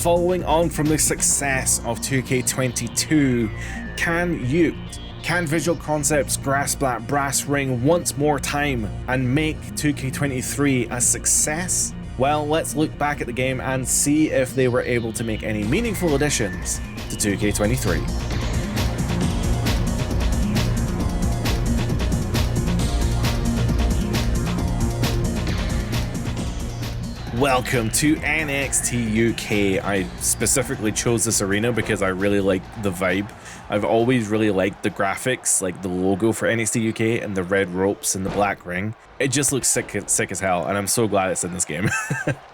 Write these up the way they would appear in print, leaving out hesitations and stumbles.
Following on from the success of 2K22, can Visual Concepts grasp that brass ring once more time and make 2K23 a success? Well, let's look back at the game and see if they were able to make any meaningful additions to 2K23. Welcome to NXT UK. I specifically chose this arena because I really like the vibe. I've always really liked the graphics, like the logo for NXT UK and the red ropes and the black ring. It just looks sick as hell, and I'm so glad it's in this game.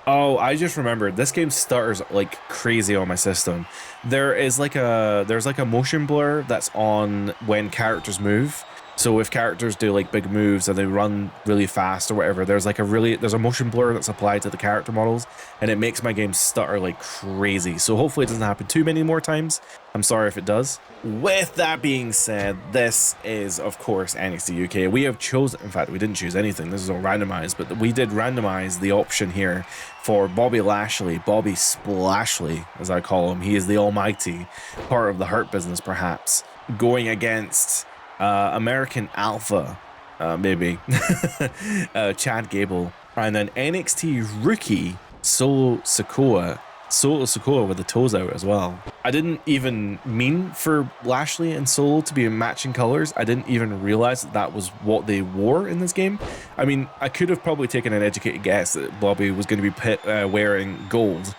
Oh, I just remembered, this game stutters like crazy on my system. There's like a motion blur that's on when characters move. So if characters do like big moves and they run really fast or whatever, there's a motion blur that's applied to the character models, and it makes my game stutter like crazy. So hopefully it doesn't happen too many more times. I'm sorry if it does. With that being said, this is of course NXT UK. We have chosen, in fact we didn't choose anything, this is all randomized, but we did randomize the option here for Bobby Splashly, as I call him. He is the almighty, part of the Hurt Business perhaps, going against American Alpha, maybe, Chad Gable, and then NXT rookie Solo Sikoa with the toes out as well. I didn't even mean for Lashley and Solo to be in matching colors. I didn't even realize that was what they wore in this game. I mean, I could have probably taken an educated guess that Bobby was going to be wearing gold,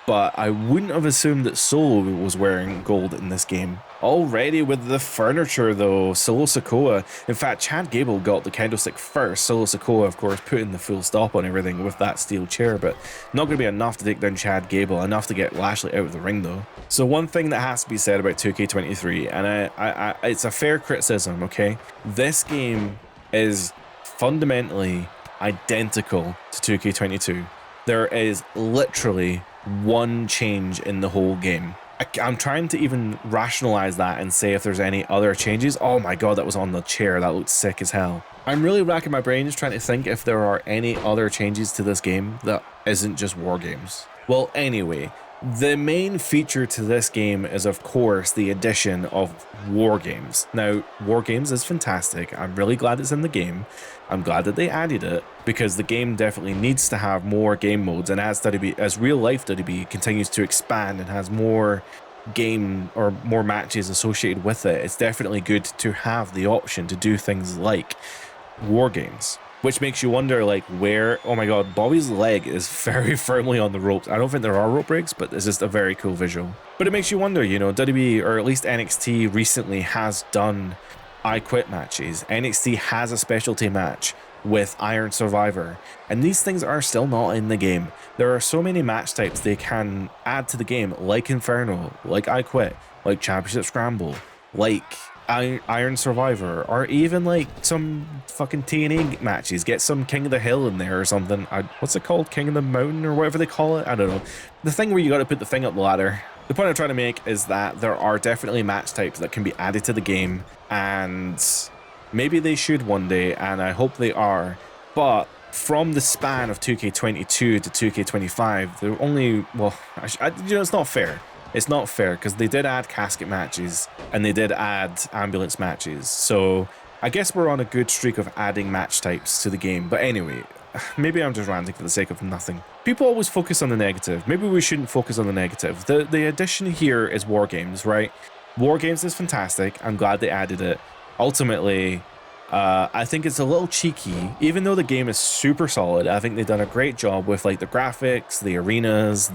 but I wouldn't have assumed that Solo was wearing gold in this game. Already with the furniture though, Solo Sikoa. In fact, Chad Gable got the candlestick first. Solo Sikoa, of course, putting the full stop on everything with that steel chair, but not going to be enough to take down Chad Gable, enough to get Lashley out of the ring though. So one thing that has to be said about 2K23, and it's a fair criticism, okay? This game is fundamentally identical to 2K22. There is literally one change in the whole game. I'm trying to even rationalize that and say if there's any other changes. Oh my god, that was on the chair. That looked sick as hell. I'm really racking my brains trying to think if there are any other changes to this game that isn't just war games. Well, anyway, the main feature to this game is of course the addition of war games. Now, war games is fantastic. I'm really glad it's in the game. I'm glad that they added it because the game definitely needs to have more game modes, and as real life WWE continues to expand and has more game or more matches associated with it, it's definitely good to have the option to do things like war games. Which makes you wonder, like, where... Oh my god, Bobby's leg is very firmly on the ropes. I don't think there are rope breaks, but it's just a very cool visual. But it makes you wonder, you know, WWE, or at least NXT recently has done I Quit matches. NXT has a specialty match with Iron Survivor, and these things are still not in the game. There are so many match types they can add to the game, like Inferno, like I Quit, like Championship Scramble, like Iron Survivor, or even like some fucking TNA matches. Get some King of the Hill in there or something. What's it called? King of the Mountain or whatever they call it? I don't know. The thing where you got to put the thing up the ladder. The point I'm trying to make is that there are definitely match types that can be added to the game, and maybe they should one day, and I hope they are. But from the span of 2K22 to 2K25, they're only, well, you know, it's not fair. It's not fair because they did add casket matches and they did add ambulance matches. So I guess we're on a good streak of adding match types to the game. But anyway, maybe I'm just ranting for the sake of nothing. People always focus on the negative. Maybe we shouldn't focus on the negative. The addition here is war games, right? War games is fantastic. I'm glad they added it. Ultimately, I think it's a little cheeky, even though the game is super solid. I think they've done a great job with like the graphics, the arenas,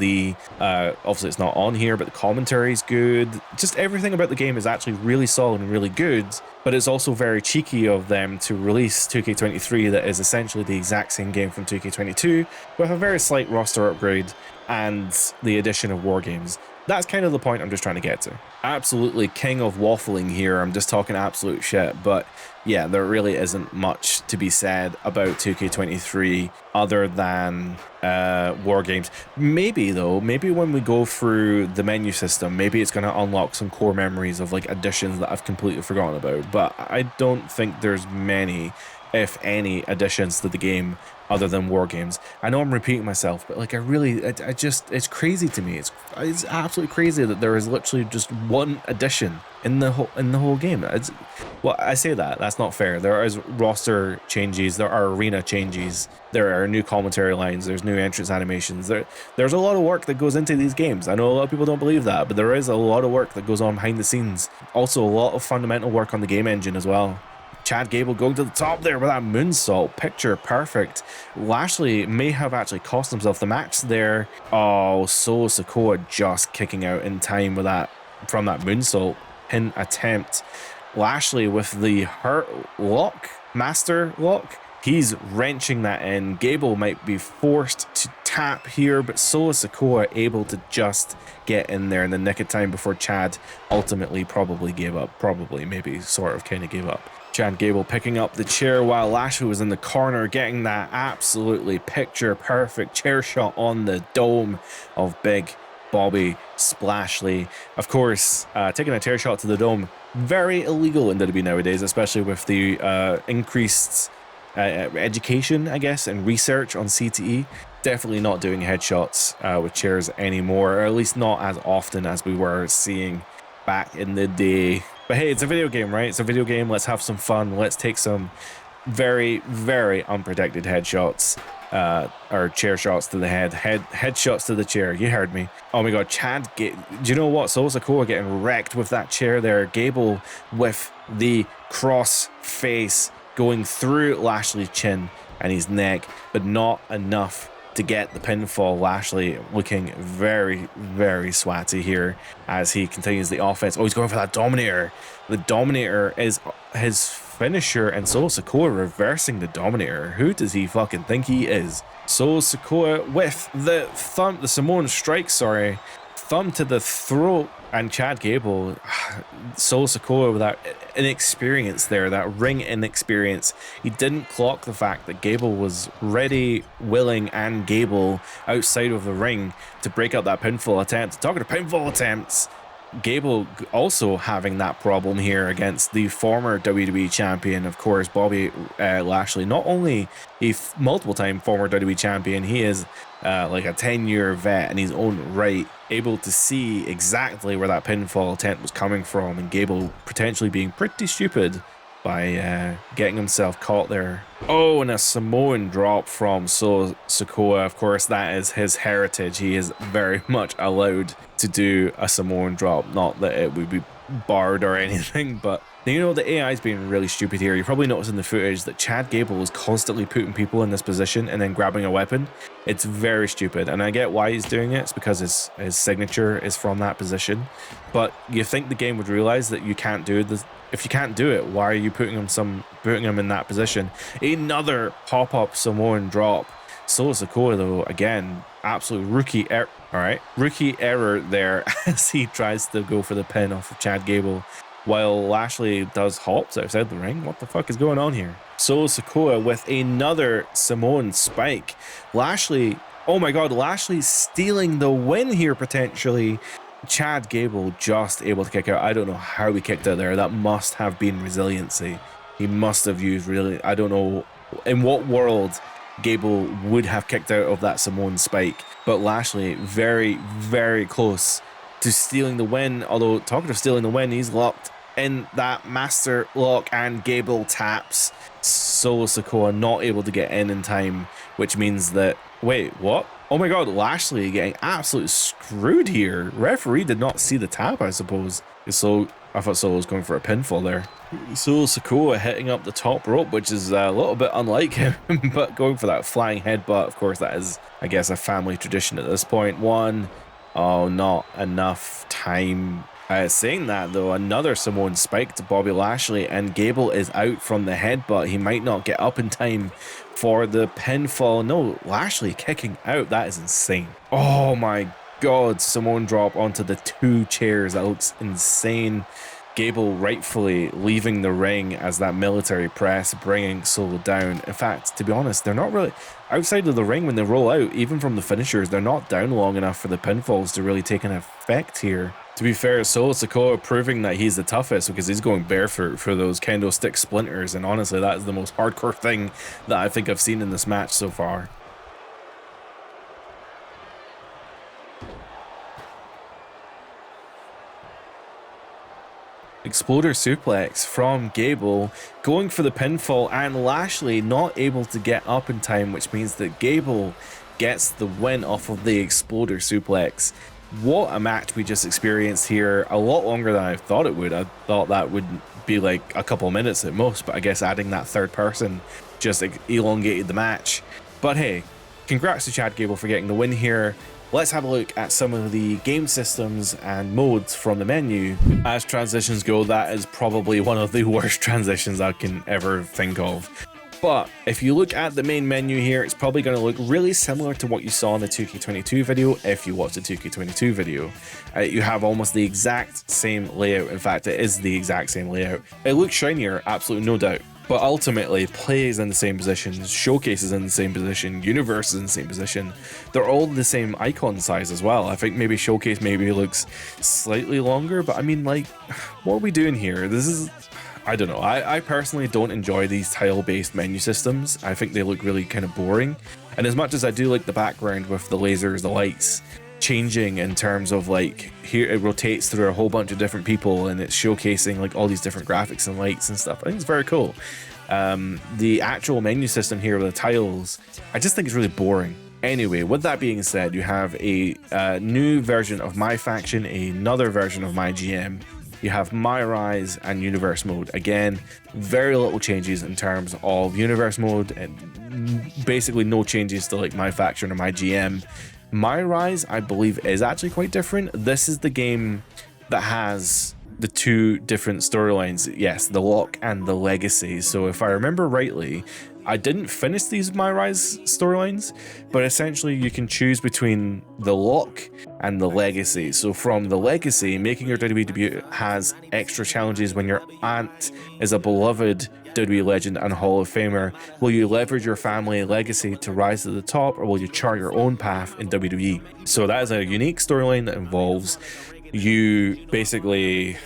obviously it's not on here, but the commentary is good. Just everything about the game is actually really solid and really good, but it's also very cheeky of them to release 2K23 that is essentially the exact same game from 2K22 with a very slight roster upgrade and the addition of war games. That's kind of the point I'm just trying to get to. Absolutely king of waffling here. I'm just talking absolute shit. But yeah, there really isn't much to be said about 2K23 other than war games. Maybe though, maybe when we go through the menu system, maybe it's going to unlock some core memories of like additions that I've completely forgotten about. But I don't think there's many if any, additions to the game other than war games. I know I'm repeating myself, but like I just, it's crazy to me. It's absolutely crazy that there is literally just one addition in the whole game. Well, I say that's not fair. There is roster changes, there are arena changes, there are new commentary lines, there's new entrance animations. There's a lot of work that goes into these games. I know a lot of people don't believe that, but there is a lot of work that goes on behind the scenes. Also, a lot of fundamental work on the game engine as well. Chad Gable going to the top there with that moonsault, picture perfect. Lashley may have actually cost himself the match there. Oh, Solo Sikoa just kicking out in time with that, from that moonsault pin attempt. Lashley with the hurt lock, master lock. He's wrenching that in. Gable might be forced to tap here, but Solo Sikoa able to just get in there in the nick of time before Chad ultimately probably gave up. Maybe sort of kind of gave up. Chad Gable picking up the chair while Lashley was in the corner, getting that absolutely picture perfect chair shot on the dome of Big Bobby Splashley. Of course, taking a chair shot to the dome, very illegal in WWE nowadays, especially with the increased education, I guess, and research on CTE. Definitely not doing headshots with chairs anymore, or at least not as often as we were seeing back in the day. But hey, it's a video game, right? It's a video game. Let's have some fun. Let's take some very, very unprotected headshots, or chair shots to the headshots to the chair. You heard me. Oh my God, do you know what? Solo Sikoa getting wrecked with that chair there. Gable with the cross face going through Lashley's chin and his neck, but not enough to get the pinfall. Lashley looking very, very swatty here as he continues the offense. Oh, he's going for that Dominator. The Dominator is his finisher, and Solo Sikoa reversing the Dominator. Who does he fucking think he is? Solo Sikoa with the Samoan strike, thumb to the throat, and Chad Gable, Solo Sikoa with that inexperience there, that ring inexperience. He didn't clock the fact that Gable was ready, willing, and Gable outside of the ring to break up that pinfall attempt. Talking to pinfall attempts, Gable also having that problem here against the former WWE champion, of course, Bobby Lashley. Not only a multiple-time former WWE champion, he is like a 10-year vet in his own right, able to see exactly where that pinfall attempt was coming from, and Gable potentially being pretty stupid by getting himself caught there. Oh, and a Samoan drop from Solo Sikoa. Of course, that is his heritage. He is very much allowed to do a Samoan drop. Not that it would be barred or anything, but you know, the AI is being really stupid here. You probably noticed in the footage that Chad Gable is constantly putting people in this position and then grabbing a weapon. It's very stupid, and I get why he's doing it. It's because his signature is from that position. But you think the game would realize that you can't do this. If you can't do it, why are you putting him in that position? Another pop-up Samoan drop. Solo Sikoa, though, again, absolute rookie error. All right, rookie error there as he tries to go for the pin off of Chad Gable, while Lashley does hops outside the ring. What the fuck is going on here? Solo Sikoa with another Samoan spike. Lashley, oh my God, Lashley stealing the win here potentially. Chad Gable just able to kick out. I don't know how he kicked out there. That must have been resiliency. He must have used really, I don't know in what world Gable would have kicked out of that Samoan spike. But Lashley very, very close to stealing the win. Although, talking of stealing the win, he's locked in that master lock, and Gable taps. Solo Sikoa not able to get in time, which means that, wait, what? Oh my God, Lashley getting absolutely screwed here. Referee did not see the tap, I suppose. So I thought Solo was going for a pinfall there. Solo Sikoa hitting up the top rope, which is a little bit unlike him, but going for that flying headbutt. Of course, that is, I guess, a family tradition at this point. One. Oh, not enough time. Saying that, though, another Samoan spike to Bobby Lashley, and Gable is out from the headbutt. He might not get up in time for the pinfall. No, Lashley kicking out. That is insane. Oh my God, Samoan drop onto the two chairs. That looks insane. Gable rightfully leaving the ring as that military press, bringing Solo down. In fact, to be honest, they're not really outside of the ring when they roll out. Even from the finishers, they're not down long enough for the pinfalls to really take an effect here. To be fair, Solo Sikoa proving that he's the toughest because he's going barefoot for those kendo stick splinters, and honestly, that is the most hardcore thing that I think I've seen in this match so far. Exploder suplex from Gable, going for the pinfall, and Lashley not able to get up in time, which means that Gable gets the win off of the Exploder suplex. What a match we just experienced here, a lot longer than I thought it would. I thought that would be like a couple minutes at most, but I guess adding that third person just elongated the match. But hey, congrats to Chad Gable for getting the win here. Let's have a look at some of the game systems and modes from the menu. As transitions go, that is probably one of the worst transitions I can ever think of. But if you look at the main menu here, it's probably going to look really similar to what you saw in the 2K22 video if you watched the 2K22 video. You have almost the exact same layout. In fact, it is the exact same layout. It looks shinier, absolutely no doubt. But ultimately, play is in the same position, showcase is in the same position, universe is in the same position. They're all the same icon size as well. I think maybe showcase maybe looks slightly longer, but I mean, like, what are we doing here? This is, I don't know. I personally don't enjoy these tile-based menu systems. I think they look really kind of boring. And as much as I do like the background with the lasers, the lights, changing in terms of like here it rotates through a whole bunch of different people and it's showcasing like all these different graphics and lights and stuff. I think it's very cool. The actual menu system here with the tiles, I just think it's really boring. Anyway, with that being said, you have a new version of My Faction, another version of My GM. You have My Rise and Universe mode. Again, very little changes in terms of Universe mode and basically no changes to like My Faction or My GM. My Rise, I believe, is actually quite different. This is the game that has the two different storylines. Yes, the Lock and the Legacy. So if I remember rightly, I didn't finish these My Rise storylines, but essentially you can choose between the Lock and the Legacy. So from the Legacy, making your WWE debut has extra challenges when your aunt is a beloved WWE legend and Hall of Famer. Will you leverage your family legacy to rise to the top, or will you chart your own path in WWE? So that is a unique storyline that involves you're basically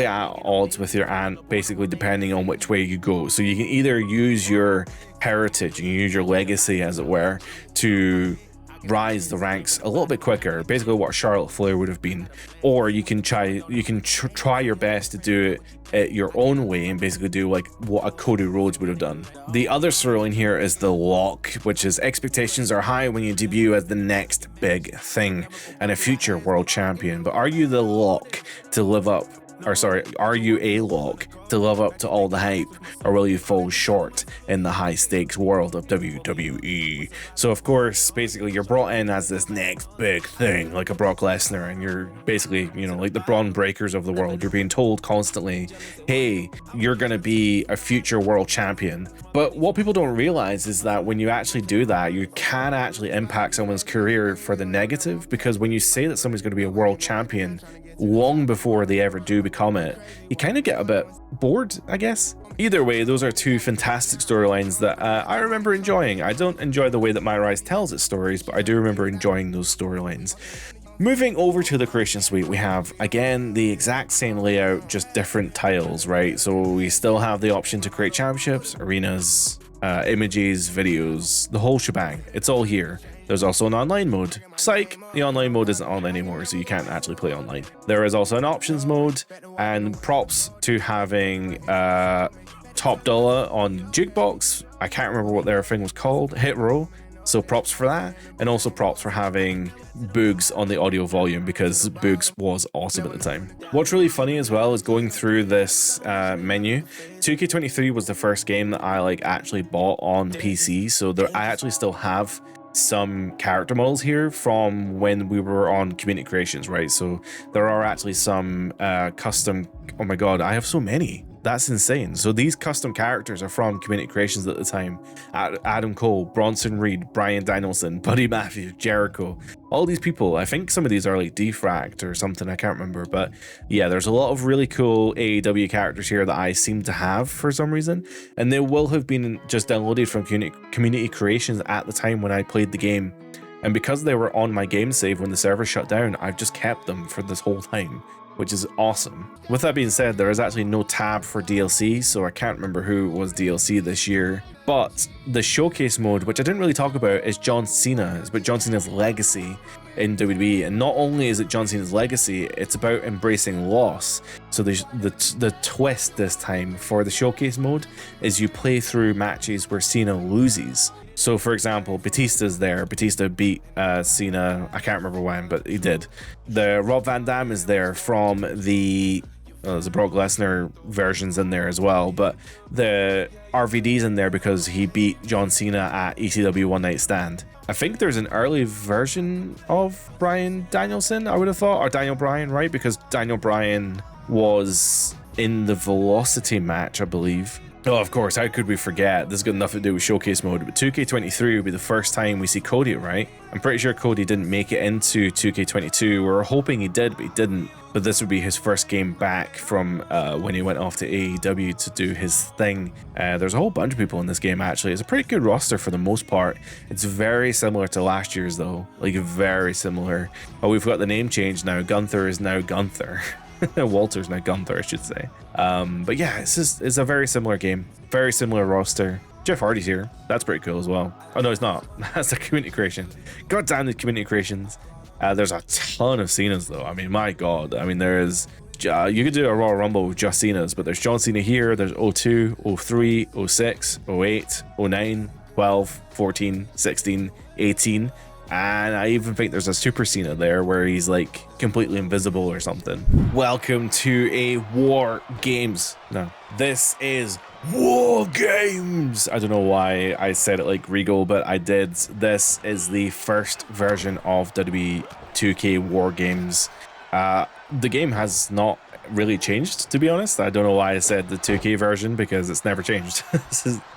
at odds with your aunt, basically depending on which way you go. So you can either use your heritage and use your legacy, as it were, to rise the ranks a little bit quicker, basically what Charlotte Flair would have been, or you can try your best to do it your own way and basically do like what a Cody Rhodes would have done. The other storyline here is the Lock, which is expectations are high when you debut as the next big thing and a future world champion, but are you the Lock to live up, or sorry, are you a Lock to live up to all the hype, or will you fall short in the high stakes world of WWE? So of course, basically you're brought in as this next big thing, like a Brock Lesnar, and you're basically, you know, like the Braun Breakers of the world. You're being told constantly, hey, you're gonna be a future world champion. But what people don't realize is that when you actually do that, you can actually impact someone's career for the negative, because when you say that somebody's gonna be a world champion long before they ever do become it, you kind of get a bit bored, I guess. Either way, those are two fantastic storylines that I remember enjoying. I don't enjoy the way that My Rise tells its stories, but I do remember enjoying those storylines. Moving over to the Creation Suite, we have, again, the exact same layout, just different tiles, right? So we still have the option to create championships, arenas, images, videos, the whole shebang. It's all here. There's also an online mode. Psych, the online mode isn't on anymore, so you can't actually play online. There is also an options mode, and props to having Top Dollar on Jukebox. I can't remember what their thing was called, Hit Row. So props for that, and also props for having Boogs on the audio volume, because Boogs was awesome at the time. What's really funny as well is going through this menu. 2K23 was the first game that I actually bought on PC, so I actually still have some character models here from when we were on Community Creations, right? So there are actually some custom, oh my god, I have so many. That's insane. So these custom characters are from Community Creations at the time. Adam Cole, Bronson Reed, Bryan Danielson, Buddy Matthews, Jericho, all these people. I think some of these are like Defract or something, I can't remember. But yeah, there's a lot of really cool AEW characters here that I seem to have for some reason. And they will have been just downloaded from Community Creations at the time when I played the game. And because they were on my game save when the server shut down, I've just kept them for this whole time, which is awesome. With that being said, there is actually no tab for DLC, so I can't remember who was DLC this year. But the showcase mode, which I didn't really talk about, is John Cena. It's about John Cena's legacy in WWE. And not only is it John Cena's legacy, it's about embracing loss. So the twist this time for the showcase mode is you play through matches where Cena loses. So for example, Batista's there. Batista beat Cena, I can't remember when, but he did. The Rob Van Dam is there from the there's a Brock Lesnar versions in there as well, but the RVD's in there because he beat John Cena at ECW One Night Stand. I think there's an early version of Bryan Danielson, I would have thought, or Daniel Bryan, right? Because Daniel Bryan was in the Velocity match, I believe. Oh, of course, how could we forget? This has got nothing to do with showcase mode, but 2K23 would be the first time we see Cody, right? I'm pretty sure Cody didn't make it into 2K22. We were hoping he did, but he didn't. But this would be his first game back from when he went off to AEW to do his thing. There's a whole bunch of people in this game, actually. It's a pretty good roster for the most part. It's very similar to last year's, though. Like, very similar. Oh, we've got the name change now. Gunther is now Gunther. Walter's now Gunther, I should say. But yeah, it's a very similar game. Very similar roster. Jeff Hardy's here. That's pretty cool as well. Oh, no, it's not. That's a community creation. God damn the community creations. There's a ton of Cenas, though. I mean, my God. I mean, there's... you could do a Royal Rumble with just Cenas, but there's John Cena here. There's 02, 03, 06, 08, 09, 12, 14, 16, 18. And I even think there's a Super Cena there where he's like completely invisible or something. Welcome to a War Games. No, this is War Games. I don't know why I said it like Regal, but I did. This is the first version of WWE 2K War Games. The game has not really changed, to be honest. I don't know why I said the 2K version because it's never changed.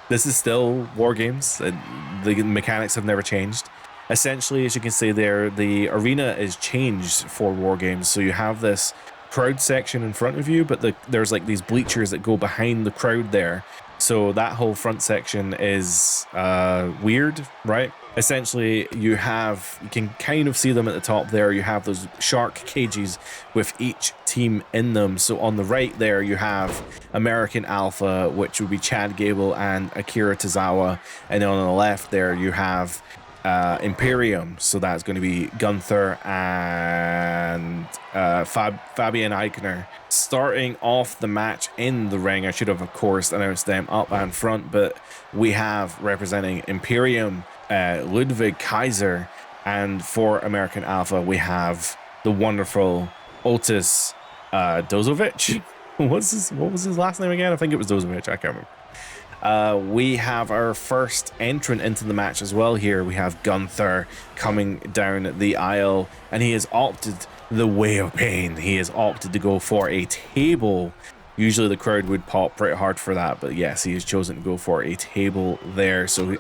This is still War Games. The mechanics have never changed. Essentially, as you can see there, the arena is changed for War Games. So you have this crowd section in front of you, but there's like these bleachers that go behind the crowd there. So that whole front section is weird, right? Essentially, you can kind of see them at the top there. You have those shark cages with each team in them. So on the right there, you have American Alpha, which would be Chad Gable and Akira Tozawa. And then on the left there, you have Imperium, so that's going to be Gunther and Fabian Eichner. Starting off the match in the ring, I should have, of course, announced them up and front, but we have representing Imperium, Ludwig Kaiser, and for American Alpha, we have the wonderful Otis Dozovic. What was his last name again? I think it was Dozovic. I can't remember. We have our first entrant into the match as well here. We have Gunther coming down the aisle, and he has opted the way of pain. He has opted to go for a table. Usually the crowd would pop pretty hard for that, but yes, he has chosen to go for a table there. So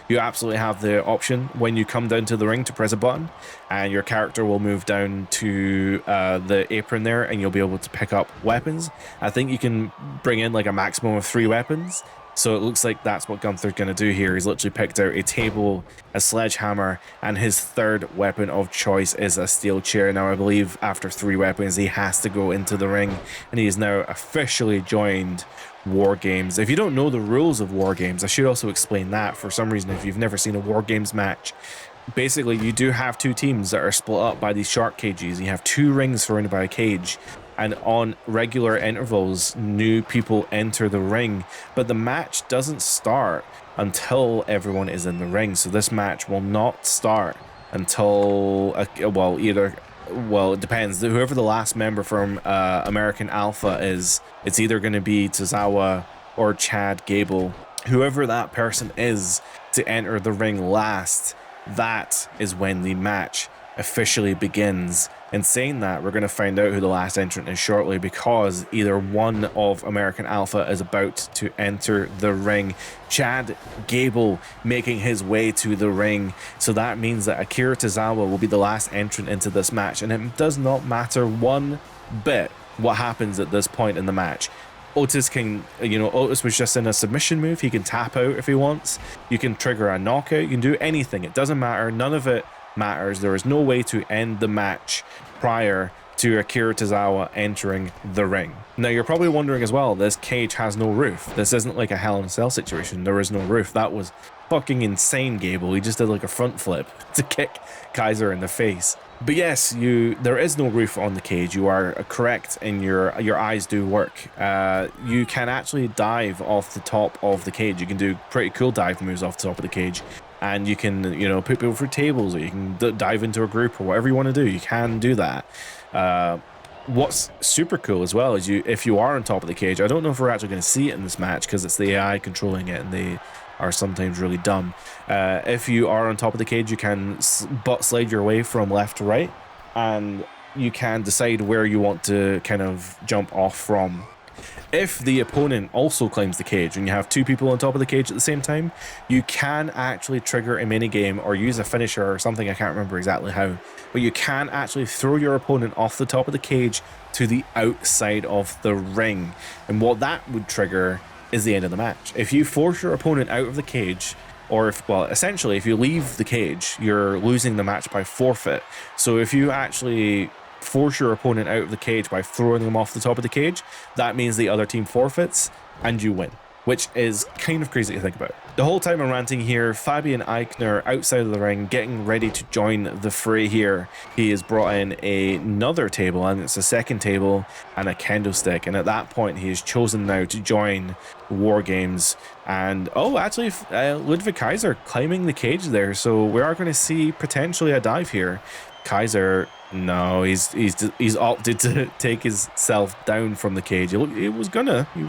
you absolutely have the option when you come down to the ring to press a button, and your character will move down to the apron there, and you'll be able to pick up weapons. I think you can bring in like a maximum of 3 weapons. So it looks like that's what Gunther's going to do here. He's literally picked out a table, a sledgehammer, and his third weapon of choice is a steel chair. Now, I believe after 3 weapons, he has to go into the ring, and he is now officially joined War Games. If you don't know the rules of War Games, I should also explain that. For some reason, if you've never seen a War Games match, basically you do have 2 teams that are split up by these shark cages. You have 2 rings surrounded by a cage, and on regular intervals, new people enter the ring, but the match doesn't start until everyone is in the ring. So this match will not start until, it depends. Whoever the last member from American Alpha is, it's either going to be Tozawa or Chad Gable. Whoever that person is to enter the ring last, that is when the match officially begins. In saying that, we're going to find out who the last entrant is shortly, because either one of American Alpha is about to enter the ring. Chad Gable making his way to the ring. So that means that Akira Tozawa will be the last entrant into this match, and it does not matter one bit what happens at this point in the match. Otis can, you know, Otis was just in a submission move. He can tap out if he wants. You can trigger a knockout. You can do anything. It doesn't matter. None of it matters. There is no way to end the match prior to Akira Tozawa entering the ring. Now, you're probably wondering as well, this cage has no roof. This isn't like a Hell in a Cell situation. There is no roof. That was fucking insane, Gable. He just did like a front flip to kick Kaiser in the face. But yes, there is no roof on the cage. You are correct, and your eyes do work. You can actually dive off the top of the cage. You can do pretty cool dive moves off the top of the cage, and you can, you know, put people through tables, or you can dive into a group, or whatever you want to do. You can do that. What's super cool as well is if you are on top of the cage, I don't know if we're actually going to see it in this match because it's the AI controlling it, and they are sometimes really dumb. If you are on top of the cage, you can butt slide your way from left to right, and you can decide where you want to kind of jump off from. If the opponent also climbs the cage and you have two people on top of the cage at the same time, you can actually trigger a minigame or use a finisher or something. I can't remember exactly how, but you can actually throw your opponent off the top of the cage to the outside of the ring. And what that would trigger is the end of the match. If you force your opponent out of the cage, or essentially if you leave the cage, you're losing the match by forfeit. So if you actually force your opponent out of the cage by throwing them off the top of the cage, that means the other team forfeits and you win, which is kind of crazy to think about. The whole time I'm ranting here, Fabian Eichner outside of the ring, getting ready to join the fray here. He has brought in another table, and it's a second table and a kendo stick. And at that point, he has chosen now to join War Games. And actually, Ludwig Kaiser climbing the cage there. So we are going to see potentially a dive here. Kaiser, no, he's opted to take himself down from the cage. He was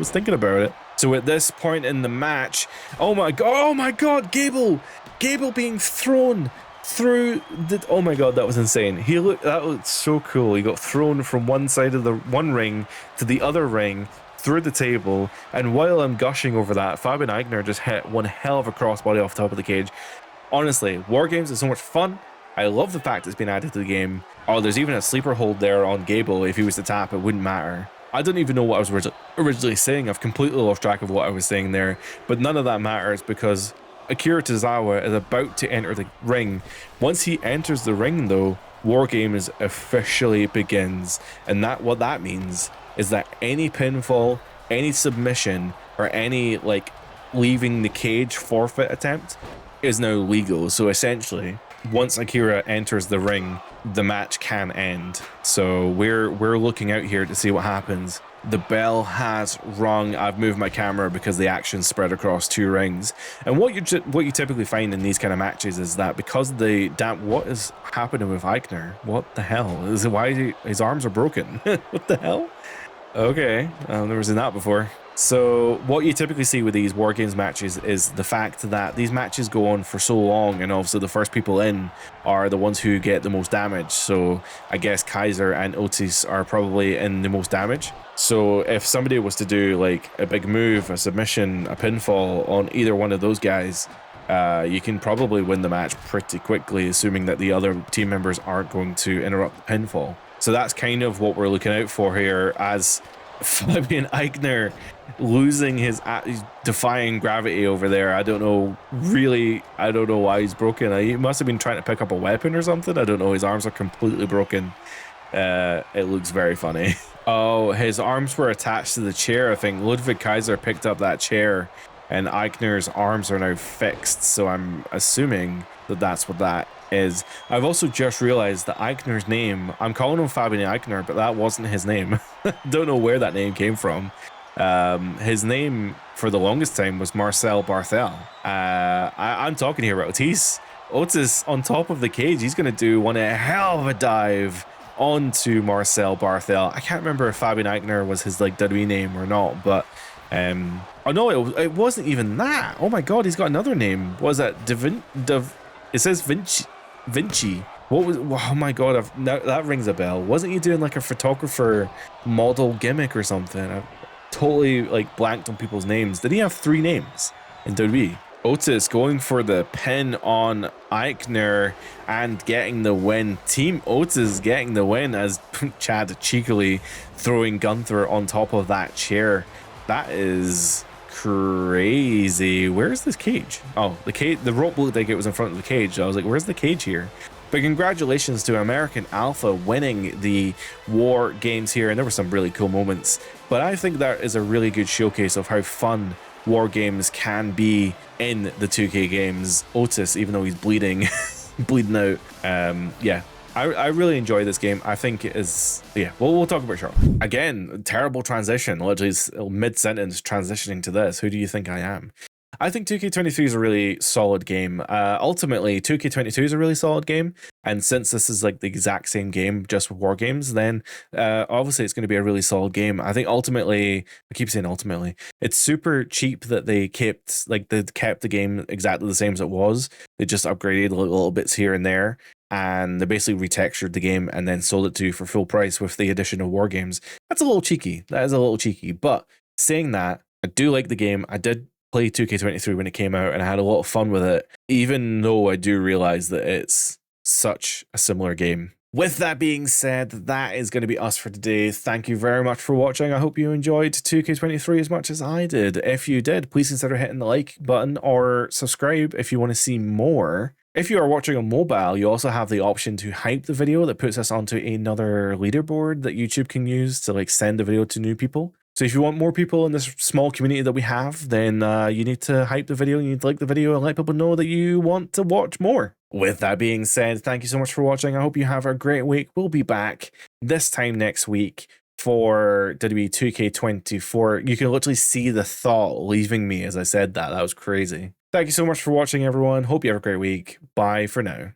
thinking about it. So at this point in the match, oh my god, Gable being thrown through the, oh my god, that was insane. That looked so cool. He got thrown from one side of the one ring to the other ring through the table, and while I'm gushing over that, Fabian Eichner just hit one hell of a crossbody off the top of the cage. Honestly, War Games is so much fun. I love the fact it's been added to the game. Oh, there's even a sleeper hold there on Gable. If he was to tap, it wouldn't matter. I don't even know what I was originally saying. I've completely lost track of what I was saying there, but none of that matters because Akira Tozawa is about to enter the ring. Once he enters the ring, though, War Games officially begins, and what that means is that any pinfall, any submission, or any leaving the cage forfeit attempt is now legal. So essentially, once Akira enters the ring, the match can end. So we're looking out here to see what happens. The bell has rung. I've moved my camera because the action spread across two rings. And what you typically find in these kind of matches is that because what is happening with Eichner? What the hell? Why his arms are broken? What the hell? Okay, I've never seen that before. So what you typically see with these War Games matches is the fact that these matches go on for so long, and obviously the first people in are the ones who get the most damage. So I guess Kaiser and Otis are probably in the most damage. So if somebody was to do like a big move, a submission, a pinfall on either one of those guys, you can probably win the match pretty quickly, assuming that the other team members aren't going to interrupt the pinfall. So that's kind of what we're looking out for here, as Fabian Eichner losing he's defying gravity over there. I don't know why he's broken. He must have been trying to pick up a weapon or something. I don't know. His arms are completely broken. It looks very funny. Oh, his arms were attached to the chair. I think Ludwig Kaiser picked up that chair and Eichner's arms are now fixed. So I'm assuming that that's what that is. I've also just realized that Eichner's name, I'm calling him Fabian Eichner, but that wasn't his name. Don't know where that name came from. His name for the longest time was Marcel Barthel. I'm talking here about Otis. Otis on top of the cage. He's going to do one hell of a dive onto Marcel Barthel. I can't remember if Fabian Eichner was his WWE name or not, but oh no, it wasn't even that. Oh my god, he's got another name. What was that? It says Vinci. What was? Oh my god, that rings a bell. Wasn't he doing like a photographer model gimmick or something? I've totally blanked on people's names. Did he have 3 names in WWE? Otis going for the pin on Eichner and getting the win. Team Otis getting the win as Chad cheekily throwing Gunther on top of that chair. That is crazy. Where's this cage? Oh, the rope looked like it was in front of the cage. I was like, where's the cage here? But congratulations to American Alpha winning the War Games here, and there were some really cool moments. But I think that is a really good showcase of how fun War Games can be in the 2K games. Otis, even though he's bleeding, bleeding out. Yeah, I really enjoy this game. I think it is, yeah, we'll talk about it shortly. Again, terrible transition, literally mid-sentence transitioning to this. Who do you think I am? I think 2K23 is a really solid game. Ultimately, 2K22 is a really solid game. And since this is like the exact same game, just War Games, then obviously it's going to be a really solid game. I think ultimately, I keep saying ultimately, it's super cheap that they kept the game exactly the same as it was. They just upgraded little bits here and there. And they basically retextured the game and then sold it to you for full price with the addition of War Games. That's a little cheeky. That is a little cheeky. But saying that, I do like the game. I did play 2K23 when it came out and I had a lot of fun with it, even though I do realize that it's such a similar game. With that being said, that is going to be us for today. Thank you very much for watching. I hope you enjoyed 2K23 as much as I did. If you did, please consider hitting the like button or subscribe if you want to see more. If you are watching on mobile, you also have the option to hype the video that puts us onto another leaderboard that YouTube can use to like send the video to new people. So if you want more people in this small community that we have, then you need to hype the video, you need to like the video and let people know that you want to watch more. With that being said, thank you so much for watching. I hope you have a great week. We'll be back this time next week for WWE 2K24. You can literally see the thought leaving me as I said that. That was crazy. Thank you so much for watching, everyone. Hope you have a great week. Bye for now.